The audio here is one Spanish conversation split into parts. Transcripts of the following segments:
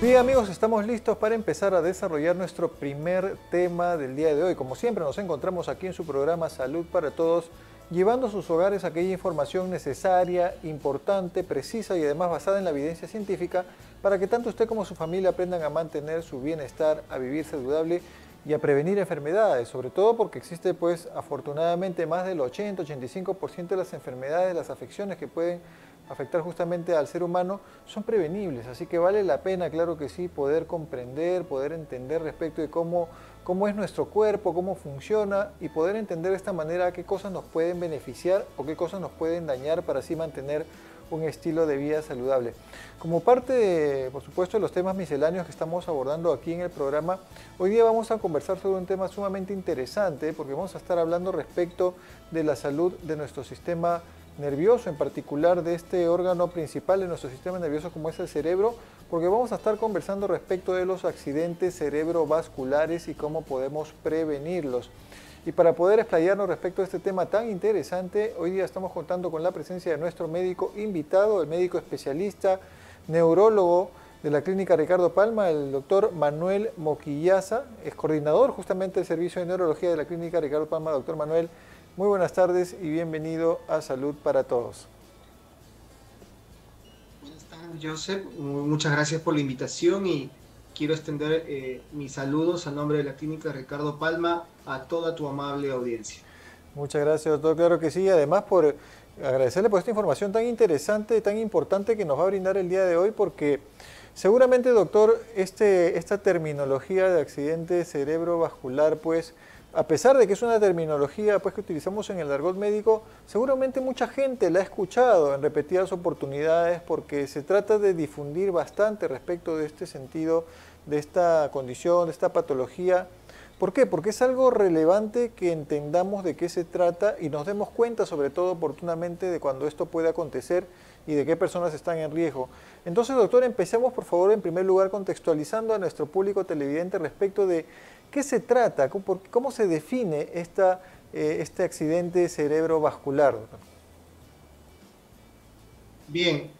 Bien amigos, estamos listos para empezar a desarrollar nuestro primer tema del día de hoy. Como siempre nos encontramos aquí en su programa Salud para Todos, llevando a sus hogares aquella información necesaria, importante, precisa y además basada en la evidencia científica para que tanto usted como su familia aprendan a mantener su bienestar, a vivir saludable y a prevenir enfermedades, sobre todo porque existe pues afortunadamente más del 80-85% de las enfermedades, las afecciones que pueden afectar justamente al ser humano son prevenibles, así que vale la pena, claro que sí, poder comprender, poder entender respecto de cómo es nuestro cuerpo, cómo funciona y poder entender de esta manera qué cosas nos pueden beneficiar o qué cosas nos pueden dañar para así mantener un estilo de vida saludable. Como parte de, por supuesto, de los temas misceláneos que estamos abordando aquí en el programa, hoy día vamos a conversar sobre un tema sumamente interesante porque vamos a estar hablando respecto de la salud de nuestro sistema nervioso, en particular de este órgano principal de nuestro sistema nervioso como es el cerebro, porque vamos a estar conversando respecto de los accidentes cerebrovasculares y cómo podemos prevenirlos. Y para poder explayarnos respecto a este tema tan interesante, hoy día estamos contando con la presencia de nuestro médico invitado, el médico especialista, neurólogo de la Clínica Ricardo Palma, el doctor Manuel Moquillaza, es coordinador justamente del Servicio de Neurología de la Clínica Ricardo Palma. Doctor Manuel, muy buenas tardes y bienvenido a Salud para Todos. Buenas tardes, Joseph. Muchas gracias por la invitación y quiero extender mis saludos a nombre de la Clínica Ricardo Palma a toda tu amable audiencia. Muchas gracias, doctor. Claro que sí. Además, por agradecerle por esta información tan interesante, tan importante que nos va a brindar el día de hoy, porque seguramente, doctor, esta terminología de accidente cerebrovascular, pues, a pesar de que es una terminología pues, que utilizamos en el argot médico, seguramente mucha gente la ha escuchado en repetidas oportunidades porque se trata de difundir bastante respecto de este sentido, de esta condición, de esta patología. ¿Por qué? Porque es algo relevante que entendamos de qué se trata y nos demos cuenta, sobre todo oportunamente, de cuando esto puede acontecer y de qué personas están en riesgo. Entonces, doctor, empecemos por favor en primer lugar contextualizando a nuestro público televidente respecto de qué se trata, cómo se define este accidente cerebrovascular, doctor. Bien,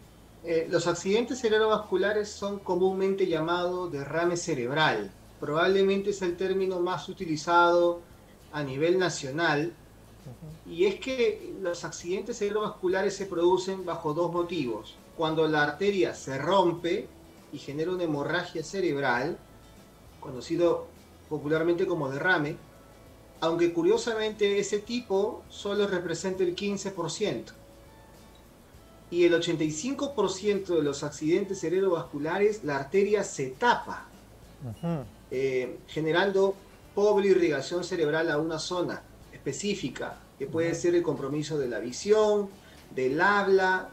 los accidentes cerebrovasculares son comúnmente llamados derrame cerebral. Probablemente es el término más utilizado a nivel nacional. Y es que los accidentes cerebrovasculares se producen bajo dos motivos. Cuando la arteria se rompe y genera una hemorragia cerebral, conocido popularmente como derrame, aunque curiosamente ese tipo solo representa el 15%. Y el 85% de los accidentes cerebrovasculares, la arteria se tapa, generando pobre irrigación cerebral a una zona específica, que puede ser el compromiso de la visión, del habla,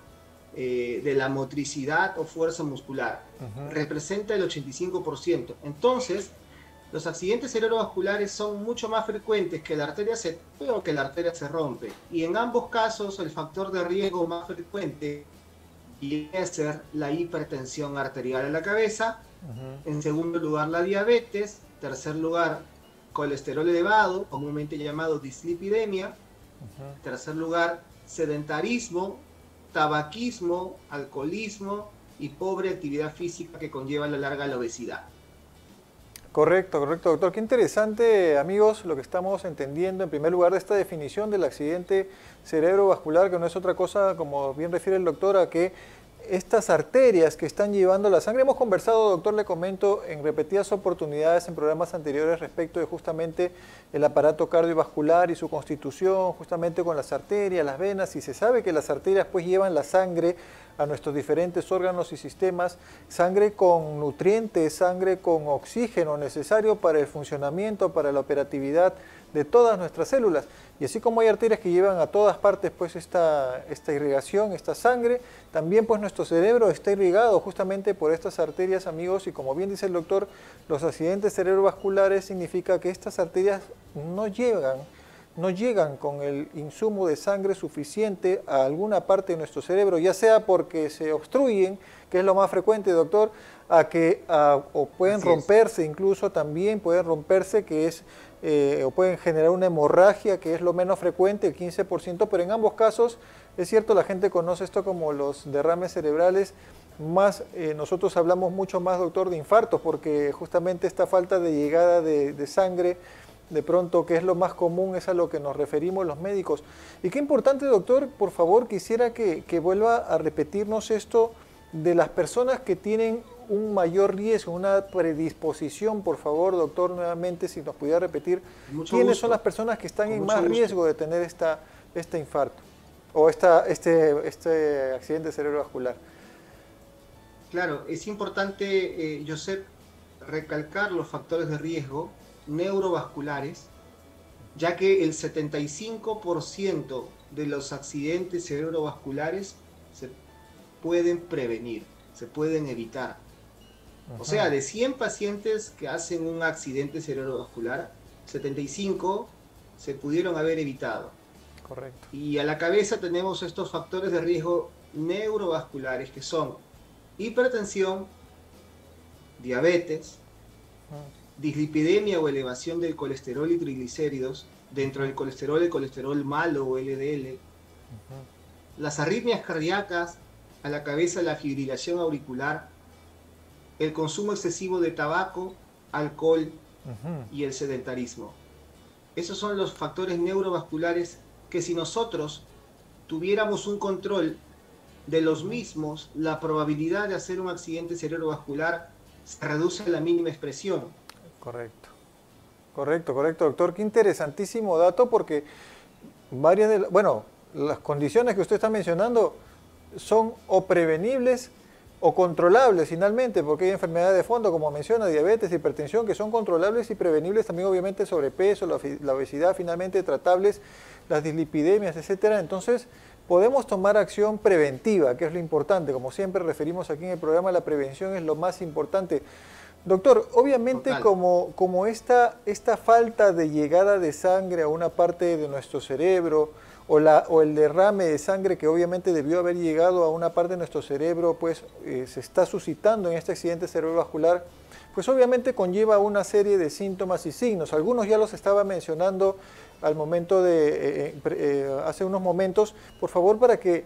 de la motricidad o fuerza muscular. Representa el 85%. Entonces, los accidentes cerebrovasculares son mucho más frecuentes que la arteria se tape o que la arteria se rompe. Y en ambos casos, el factor de riesgo más frecuente viene a ser la hipertensión arterial en la cabeza. En segundo lugar, la diabetes. Tercer lugar, colesterol elevado, comúnmente llamado dislipidemia. Tercer lugar, sedentarismo, tabaquismo, alcoholismo y pobre actividad física que conlleva a la larga la obesidad. Correcto, doctor. Qué interesante, amigos, lo que estamos entendiendo en primer lugar de esta definición del accidente cerebrovascular, que no es otra cosa, como bien refiere el doctor, a que estas arterias que están llevando la sangre, hemos conversado, doctor, le comento, en repetidas oportunidades en programas anteriores respecto de justamente el aparato cardiovascular y su constitución, justamente con las arterias, las venas, y se sabe que las arterias pues llevan la sangre a nuestros diferentes órganos y sistemas, sangre con nutrientes, sangre con oxígeno necesario para el funcionamiento, para la operatividad de todas nuestras células. Y así como hay arterias que llevan a todas partes pues esta irrigación, esta sangre, también pues nuestro cerebro está irrigado justamente por estas arterias, amigos, y como bien dice el doctor, los accidentes cerebrovasculares significa que estas arterias no llegan con el insumo de sangre suficiente a alguna parte de nuestro cerebro, ya sea porque se obstruyen, que es lo más frecuente, doctor, o pueden romperse, incluso también pueden romperse, que es o pueden generar una hemorragia, que es lo menos frecuente, el 15%, pero en ambos casos, es cierto, la gente conoce esto como los derrames cerebrales, más nosotros hablamos mucho más, doctor, de infartos, porque justamente esta falta de llegada de sangre, de pronto, que es lo más común, es a lo que nos referimos los médicos. Y qué importante, doctor, por favor, quisiera que vuelva a repetirnos esto de las personas que tienen un mayor riesgo, una predisposición, por favor, doctor, nuevamente, si nos pudiera repetir, ¿quiénes son las personas que están en más riesgo de tener este infarto o este accidente cerebrovascular? Claro, es importante, Josep, recalcar los factores de riesgo neurovasculares, ya que el 75% de los accidentes cerebrovasculares se pueden prevenir, se pueden evitar. O sea, de 100 pacientes que hacen un accidente cerebrovascular, 75 se pudieron haber evitado. Correcto. Y a la cabeza tenemos estos factores de riesgo neurovasculares que son hipertensión, diabetes, dislipidemia o elevación del colesterol y triglicéridos, dentro del colesterol, el colesterol malo o LDL, las arritmias cardíacas, a la cabeza la fibrilación auricular, el consumo excesivo de tabaco, alcohol y el sedentarismo. Esos son los factores neurovasculares que si nosotros tuviéramos un control de los mismos, la probabilidad de hacer un accidente cerebrovascular se reduce a la mínima expresión. Correcto. Correcto, doctor. Qué interesantísimo dato, porque varias de las condiciones que usted está mencionando son o prevenibles o controlables finalmente, porque hay enfermedades de fondo, como menciona, diabetes, hipertensión, que son controlables y prevenibles, también obviamente sobrepeso, la obesidad, finalmente tratables, las dislipidemias, etcétera. Entonces, podemos tomar acción preventiva, que es lo importante. Como siempre referimos aquí en el programa, la prevención es lo más importante. Doctor, obviamente como esta falta de llegada de sangre a una parte de nuestro cerebro, o el derrame de sangre que obviamente debió haber llegado a una parte de nuestro cerebro, pues se está suscitando en este accidente cerebrovascular, pues obviamente conlleva una serie de síntomas y signos. Algunos ya los estaba mencionando al momento hace unos momentos. Por favor, para que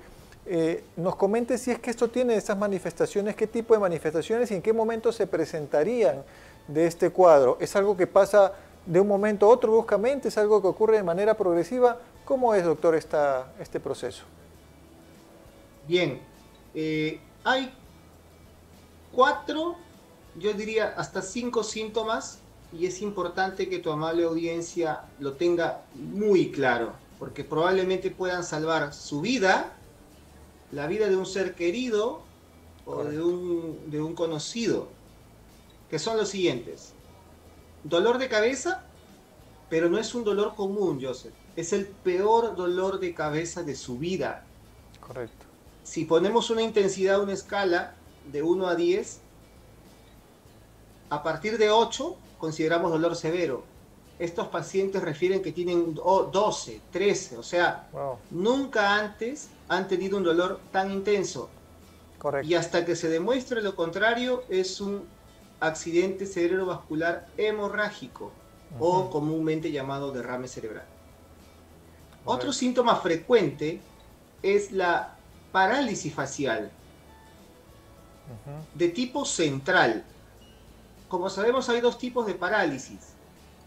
nos comente si es que esto tiene estas manifestaciones, qué tipo de manifestaciones y en qué momento se presentarían de este cuadro. ¿Es algo que pasa de un momento a otro bruscamente? ¿Es algo que ocurre de manera progresiva? ¿Cómo es, doctor, este proceso? Bien, hay 4, yo diría hasta 5 síntomas, y es importante que tu amable audiencia lo tenga muy claro, porque probablemente puedan salvar su vida, la vida de un ser querido o de un conocido, que son los siguientes. Dolor de cabeza, pero no es un dolor común, Joseph. Es el peor dolor de cabeza de su vida. Correcto. Si ponemos una intensidad, una escala de 1 a 10, a partir de 8 consideramos dolor severo. Estos pacientes refieren que tienen 12, 13, o sea, nunca antes han tenido un dolor tan intenso. Correcto. Y hasta que se demuestre lo contrario, es un accidente cerebrovascular hemorrágico, o comúnmente llamado derrame cerebral. Otro síntoma frecuente es la parálisis facial, de tipo central. Como sabemos, hay 2 tipos de parálisis.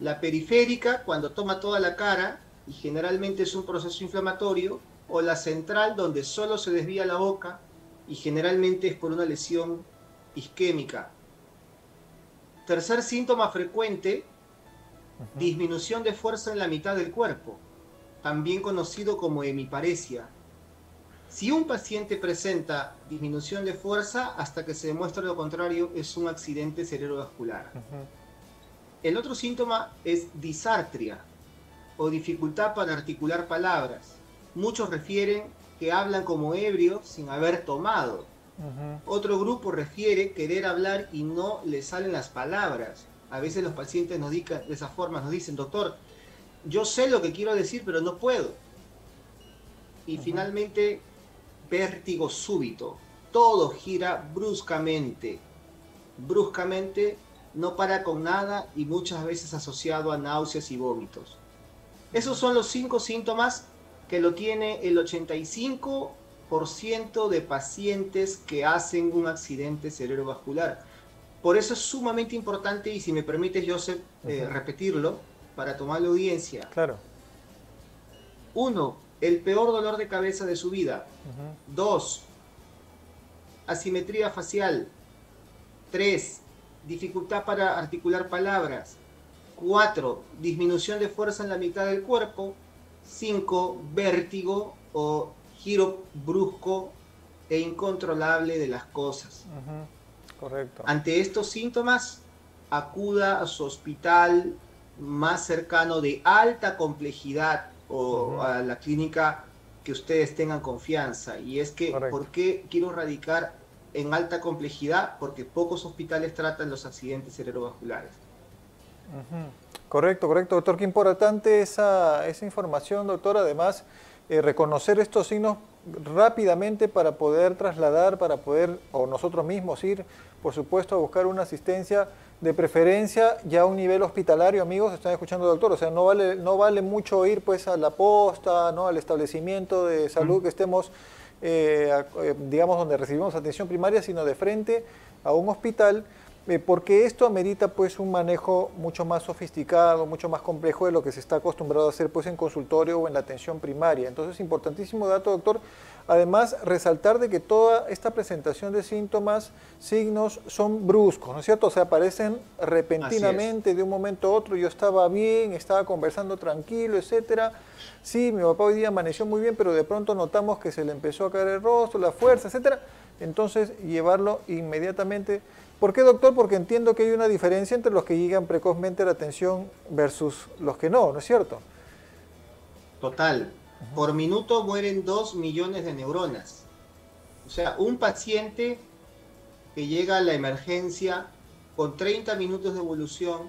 La periférica, cuando toma toda la cara, y generalmente es un proceso inflamatorio, o la central, donde solo se desvía la boca, y generalmente es por una lesión isquémica. Tercer síntoma frecuente, disminución de fuerza en la mitad del cuerpo, también conocido como hemiparesia. Si un paciente presenta disminución de fuerza, hasta que se demuestre lo contrario, es un accidente cerebrovascular. El otro síntoma es disartria, o dificultad para articular palabras. Muchos refieren que hablan como ebrios sin haber tomado. Otro grupo refiere querer hablar y no le salen las palabras. A veces los pacientes nos dicen de esa forma, nos dicen: doctor, yo sé lo que quiero decir, pero no puedo. Y finalmente, vértigo súbito. Todo gira bruscamente. Bruscamente, no para con nada y muchas veces asociado a náuseas y vómitos. Esos son los 5 síntomas que lo tiene el 85 10% de pacientes que hacen un accidente cerebrovascular. Por eso es sumamente importante, y si me permites, Joseph, repetirlo para tomar la audiencia. Claro. 1, el peor dolor de cabeza de su vida. 2, asimetría facial. 3, dificultad para articular palabras. 4, disminución de fuerza en la mitad del cuerpo. 5, vértigo o giro brusco e incontrolable de las cosas. Correcto. Ante estos síntomas, acuda a su hospital más cercano de alta complejidad o a la clínica que ustedes tengan confianza. Y es que, correcto. ¿por qué quiero radicar en alta complejidad? Porque pocos hospitales tratan los accidentes cerebrovasculares. Correcto, correcto, doctor. Qué importante esa información, doctor. Además, reconocer estos signos rápidamente para poder trasladar, para poder, o nosotros mismos ir, por supuesto, a buscar una asistencia, de preferencia ya a un nivel hospitalario. Amigos, están escuchando, doctor. O sea, no vale mucho ir pues a la posta, ¿no?, al establecimiento de salud que estemos, digamos, donde recibimos atención primaria, sino de frente a un hospital, porque esto amerita pues un manejo mucho más sofisticado, mucho más complejo de lo que se está acostumbrado a hacer pues en consultorio o en la atención primaria. Entonces, importantísimo dato, doctor. Además, resaltar de que toda esta presentación de síntomas, signos, son bruscos, ¿no es cierto? O sea, aparecen repentinamente de un momento a otro. Yo estaba bien, estaba conversando tranquilo, etcétera. Sí, mi papá hoy día amaneció muy bien, pero de pronto notamos que se le empezó a caer el rostro, la fuerza, etcétera. Entonces, llevarlo inmediatamente. ¿Por qué, doctor? Porque entiendo que hay una diferencia entre los que llegan precozmente a la atención versus los que no, ¿no es cierto? Total. Por minuto mueren 2 millones de neuronas. O sea, un paciente que llega a la emergencia con 30 minutos de evolución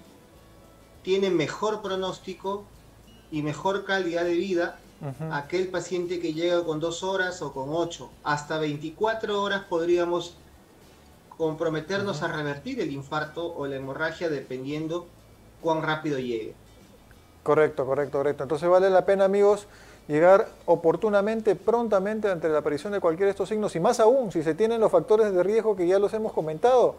tiene mejor pronóstico y mejor calidad de vida. Aquel paciente que llega con 2 horas o con 8, hasta 24 horas podríamos comprometernos a revertir el infarto o la hemorragia dependiendo cuán rápido llegue. Correcto, correcto, correcto. Entonces vale la pena, amigos, llegar oportunamente, prontamente ante la aparición de cualquiera de estos signos, y más aún, si se tienen los factores de riesgo que ya los hemos comentado,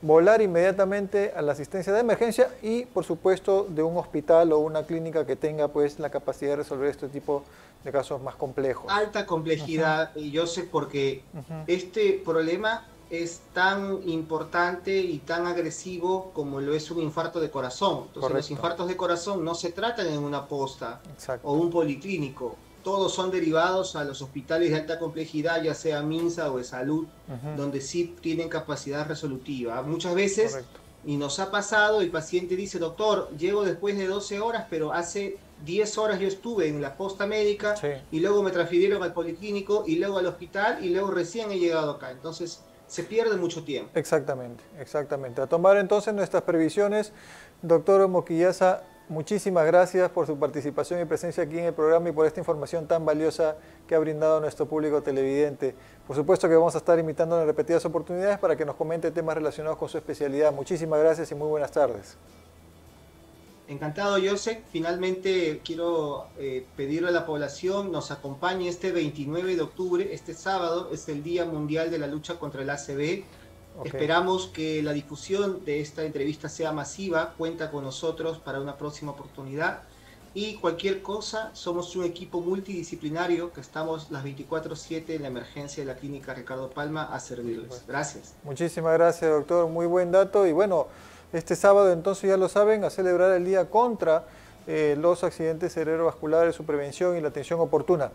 volar inmediatamente a la asistencia de emergencia y, por supuesto, de un hospital o una clínica que tenga pues la capacidad de resolver este tipo de casos más complejos. Alta complejidad, y yo sé porque este problema es tan importante y tan agresivo como lo es un infarto de corazón. Entonces, los infartos de corazón no se tratan en una posta o un policlínico. Todos son derivados a los hospitales de alta complejidad, ya sea MINSA o de salud, donde sí tienen capacidad resolutiva. Muchas veces, y nos ha pasado, el paciente dice: doctor, llego después de 12 horas, pero hace 10 horas yo estuve en la posta médica, y luego me transfirieron al policlínico, y luego al hospital, y luego recién he llegado acá. Entonces, se pierde mucho tiempo. Exactamente, exactamente. A tomar entonces nuestras previsiones. Doctor Moquillaza, muchísimas gracias por su participación y presencia aquí en el programa y por esta información tan valiosa que ha brindado a nuestro público televidente. Por supuesto que vamos a estar invitando en repetidas oportunidades para que nos comente temas relacionados con su especialidad. Muchísimas gracias y muy buenas tardes. Encantado, Joseph. Finalmente quiero pedirle a la población nos acompañe este 29 de octubre, este sábado, es el Día Mundial de la Lucha contra el ACV. Esperamos que la difusión de esta entrevista sea masiva, cuenta con nosotros para una próxima oportunidad. Y cualquier cosa, somos un equipo multidisciplinario que estamos las 24/7 en la emergencia de la Clínica Ricardo Palma a servirles. Gracias. Muchísimas gracias, doctor. Muy buen dato. Y bueno, este sábado, entonces, ya lo saben, a celebrar el día contra los accidentes cerebrovasculares, su prevención y la atención oportuna.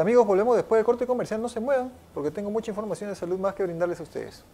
Amigos, volvemos después del corte comercial. No se muevan, porque tengo mucha información de salud más que brindarles a ustedes.